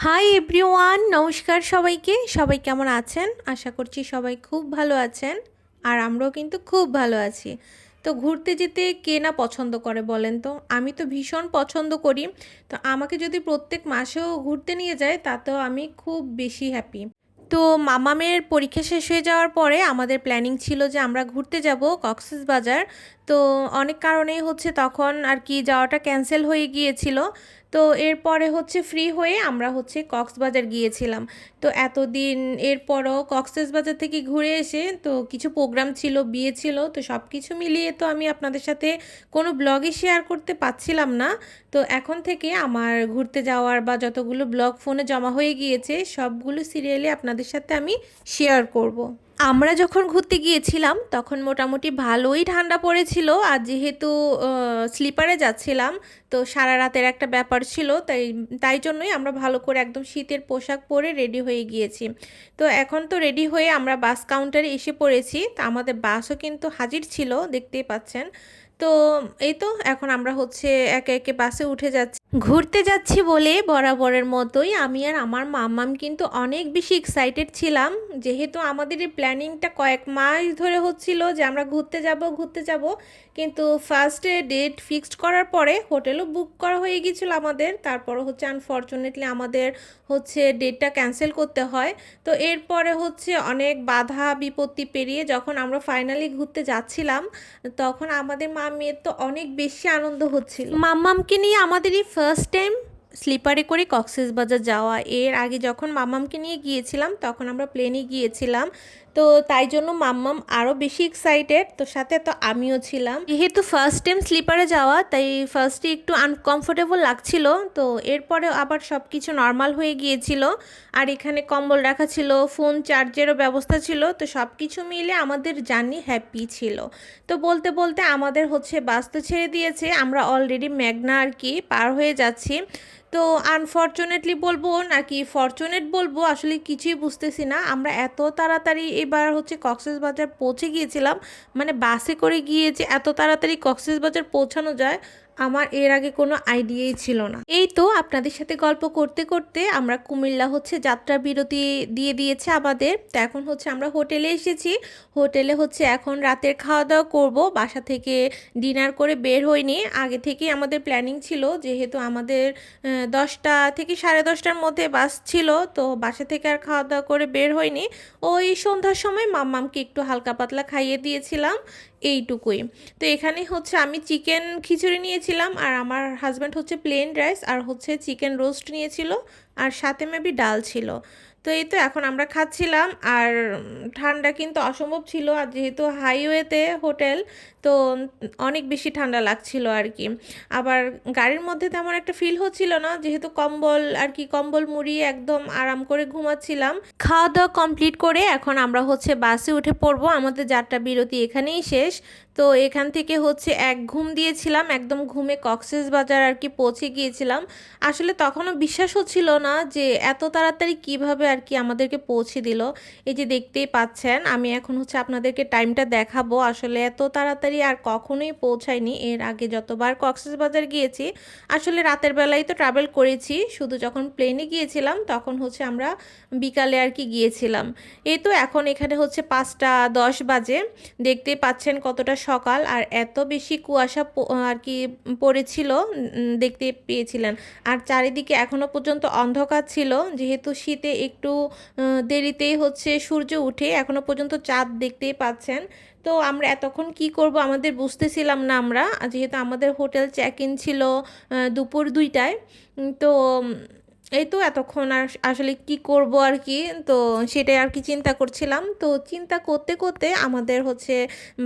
Hi everyone, নমস্কার সবাইকে। সবাই কেমন আছেন? আশা করছি সবাই খুব ভালো আছেন। আর আমরাও কিন্তু খুব ভালো আছি। তো ঘুরতে যেতে কে না পছন্দ করে বলেন তো? আমি তো ভীষণ পছন্দ করি। তো আমাকে যদি প্রত্যেক মাসেও ঘুরতে নিয়ে যায় তাতেও আমি খুব বেশি হ্যাপি। তো মামামের পরীক্ষা শেষ হয়ে যাওয়ার পরে আমাদের প্ল্যানিং ছিল যে আমরা ঘুরতে যাব কক্সবাজার। তো অনেক কারণেই হচ্ছে তখন আর কি যাওয়াটা ক্যান্সেল হয়ে গিয়েছিল। তো এরপরে হচ্ছে ফ্রি হয়ে আমরা হচ্ছে কক্সবাজার গিয়েছিলাম। তো এতদিন এরপরও কক্সবাজার থেকে ঘুরে এসে তো কিছু প্রোগ্রাম ছিল, বিয়ে ছিল, তো সব কিছু মিলিয়ে তো আমি আপনাদের সাথে কোনো ব্লগে শেয়ার করতে পারছিলাম না। তো এখন থেকে আমার ঘুরতে যাওয়ার বা যতগুলো ব্লগ ফোনে জমা হয়ে গিয়েছে সবগুলো সিরিয়ালি আপনাদের সাথে আমি শেয়ার করব। আমরা যখন ঘুরতে গিয়েছিলাম তখন মোটামুটি ভালোই ঠান্ডা পড়েছিল, আর যেহেতু স্লিপারে যাচ্ছিলাম তো সারা রাতের একটা ব্যাপার ছিল, তাই তাই জন্যই আমরা ভালো করে একদম শীতের পোশাক পরে রেডি হয়ে গিয়েছি। তো এখন তো রেডি হয়ে আমরা বাস কাউন্টারে এসে পড়েছি। তা আমাদের বাসও কিন্তু হাজির ছিল, দেখতেই পাচ্ছেন। তো এই তো এখন আমরা হচ্ছে একে একে বাসে উঠে যাচ্ছি। ঘুরতে যাচ্ছি বলে বরাবরের মতোই আমি আর আমার মাম্মাম কিন্তু অনেক বেশি এক্সাইটেড ছিলাম, যেহেতু আমাদের এই প্ল্যানিংটা কয়েক মাস ধরে হচ্ছিল যে আমরা ঘুরতে যাব ঘুরতে যাব। কিন্তু ফার্স্টে ডেট ফিক্সড করার পরে হোটেলও বুক করা হয়ে গিয়েছিল আমাদের, তারপরও হচ্ছে আনফর্চুনেটলি আমাদের হচ্ছে ডেটটা ক্যান্সেল করতে হয়। তো এরপরে হচ্ছে অনেক বাধা বিপত্তি পেরিয়ে যখন আমরা ফাইনালি ঘুরতে যাচ্ছিলাম তখন আমাদের মাম্মির তো অনেক বেশি আনন্দ হচ্ছিল। মাম্মামকে নিয়ে আমাদেরই ফার্স্ট টাইম স্লিপারে করে কক্সবাজার যাওয়া। এর আগে যখন মাম্মামকে নিয়ে গিয়েছিলাম তখন আমরা প্লেনে গিয়েছিলাম। তো তাই জন্য মাম্মাম আরও বেশি এক্সাইটেড, তো সাথে তো আমিও ছিলাম। যেহেতু ফার্স্ট টাইম স্লিপারে যাওয়া তাই ফার্স্টে একটু আনকমফোর্টেবল লাগছিল। তো এরপরে আবার সব কিছু নর্মাল হয়ে গিয়েছিল। আর এখানে কম্বল রাখা ছিল, ফোন চার্জেরও ব্যবস্থা ছিল, তো সব কিছু মিলে আমাদের জার্নি হ্যাপি ছিল। তো বলতে বলতে আমাদের হচ্ছে বাস তো ছেড়ে দিয়েছে, আমরা অলরেডি মেঘনা আর কি পার হয়ে যাচ্ছি। তো আনফর্চুনেটলি বলবো নাকি ফরচুনেট বলবো আসলে কিছুই বুঝতেছি না, আমরা এত তাড়াতাড়ি এবার হচ্ছে কক্সবাজার পৌঁছে গিয়েছিলাম। মানে বাসে করে গিয়ে যে এত তাড়াতাড়ি কক্সবাজার পৌঁছানো যায় আমার এর আগে কোনো আইডিয়াই ছিল না। এই তো আপনাদের সাথে গল্প করতে করতে আমরা কুমিল্লা হচ্ছে যাত্রা বিরতি দিয়ে দিয়েছে আমাদের। তো এখন হচ্ছে আমরা হোটেলে এসেছি। হোটেলে হচ্ছে এখন রাতের খাওয়া দাওয়া করব, বাসা থেকে ডিনার করে বের হইনি। আগে থেকেই আমাদের প্ল্যানিং ছিল, যেহেতু আমাদের 10টা থেকে 10:30টার মধ্যে বাস ছিল, তো বাসা থেকে আর খাওয়া দাওয়া করে বের হইনি। ওই সন্ধ্যার সময় মাম্মামকে একটু হালকা পাতলা খাইয়ে দিয়েছিলাম, এইটুকুই। তো এখানে হচ্ছে আমি চিকেন খিচুড়ি নিয়েছিলাম, আর আমার হাজব্যান্ড হচ্ছে প্লেন রাইস আর হচ্ছে চিকেন রোস্ট নিয়েছিল, আর সাথে মেবি ডাল ছিল। তো এই তো এখন আমরা খাচ্ছিলাম। আর ঠান্ডা কিন্তু অসম্ভব ছিল, আর যেহেতু হাইওয়েতে হোটেল তো অনেক বেশি ঠান্ডা লাগছিল আর কি। আবার গাড়ির মধ্যে তেমন একটা ফিল হচ্ছিল না, যেহেতু কম্বল আর কি কম্বল মুড়িয়ে একদম আরাম করে ঘুমাচ্ছিলাম। খাওয়া দাওয়া কমপ্লিট করে এখন আমরা হচ্ছে বাসে উঠে পড়বো, আমাদের যাত্রা বিরতি এখানেই শেষ। তো এখান থেকে হচ্ছে এক ঘুম দিয়েছিলাম, একদম ঘুমে কক্সবাজার আর কি পৌঁছে গিয়েছিলাম। আসলে তখনও বিশ্বাস হচ্ছিল না যে এত তাড়াতাড়ি কিভাবে আর কি আমাদেরকে পৌঁছে দিল। এই যে দেখতেই পাচ্ছেন আমি এখন হচ্ছে আপনাদেরকে টাইমটা দেখাবো, আসলে এত তাড়াতাড়ি আর কখনোই পৌঁছায়নি এর আগে যতবার কক্সবাজার গিয়েছি। আসলে রাতের বেলায় তো ট্রাভেল করেছি, শুধু যখন প্লেনে গিয়েছিলাম তখন হচ্ছে আমরা বিকালে আর কি গিয়েছিলাম। এই তো এখন এখানে হচ্ছে 5টা 10 বাজে, দেখতেই পাচ্ছেন কতটা সকাল, আর এত বেশি কুয়াশা আর কি পড়েছিল, দেখতে পেয়েছিলেন। আর চারিদিকে এখনো পর্যন্ত অন্ধকার ছিল, যেহেতু শীতে একটু দেরিতেই হচ্ছে সূর্য উঠে, এখনো পর্যন্ত চাঁদ দেখতেই পাচ্ছেন। তো আমরা এতক্ষণ কি করব আমাদের বুঝতেছিলাম না আমরা, যেহেতু আমাদের হোটেল চেক ইন ছিল দুপুর 2টায়। তো এই তো এতক্ষণ আর আসলে কি করব আর কি, তো সেটাই আর কি চিন্তা করছিলাম। তো চিন্তা করতে করতে আমাদের হচ্ছে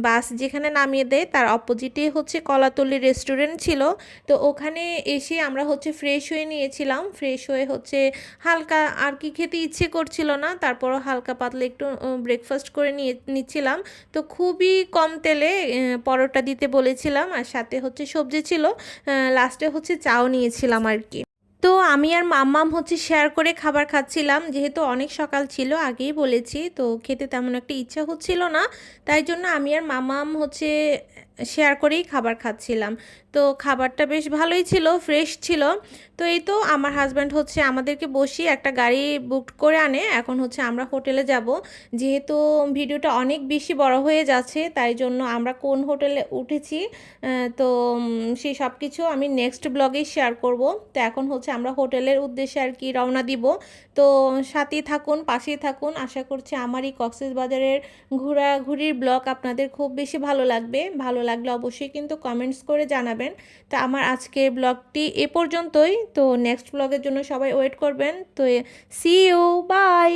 বাস যেখানে নামিয়ে দেয় তার অপোজিটে হচ্ছে কলাতলি রেস্টুরেন্ট ছিল। তো ওখানে এসে আমরা হচ্ছে ফ্রেশ হয়ে নিয়েছিলাম, ফ্রেশ হয়ে হচ্ছে হালকা আর কি খেতে ইচ্ছে করছিল না, তারপরও হালকা পাতলা একটু ব্রেকফাস্ট করে নিচ্ছিলাম। তো খুবই কম তেলে পরোটা দিতে বলেছিলাম, আর সাথে হচ্ছে সবজি ছিল, লাস্টে হচ্ছে চাও নিয়েছিলাম আর কি। তো আমি আর মাম্মাম হচ্ছে শেয়ার করে খাবার খাচ্ছিলাম, যেহেতু অনেক সকাল ছিল আগেই বলেছি, তো খেতে তেমন একটা ইচ্ছা হচ্ছিল না, তাই জন্য আমি আর মাম্মাম হচ্ছে শেয়ার করেই খাবার খাচ্ছিলাম। তো খাবারটা বেশ ভালোই ছিল, ফ্রেশ ছিল। তো এই তো আমার হাজব্যান্ড হচ্ছে আমাদেরকে বসিয়ে একটা গাড়ি বুক করে আনে। এখন হচ্ছে আমরা হোটেলে যাব। যেহেতু ভিডিওটা অনেক বেশি বড় হয়ে যাচ্ছে, তাই জন্য আমরা কোন হোটেলে উঠেছি তো সেই সব কিছু আমি নেক্সট ব্লগেই শেয়ার করব। তো এখন হচ্ছে আমরা হোটেলের উদ্দেশ্যে আর কি রওনা দিব। তো সাথেই থাকুন, পাশেই থাকুন। আশা করছি আমার এই কক্সবাজারের ঘোরাঘুরির ব্লগ আপনাদের খুব বেশি ভালো লাগবে। ভালো লাগলে অবশ্যই কিন্তু কমেন্টস করে জানাবেন। তো আমার আজকের ব্লগটি এ পর্যন্তই। তো নেক্সট ব্লগের জন্য সবাই ওয়েট করবেন। তো সি ইউ, বাই।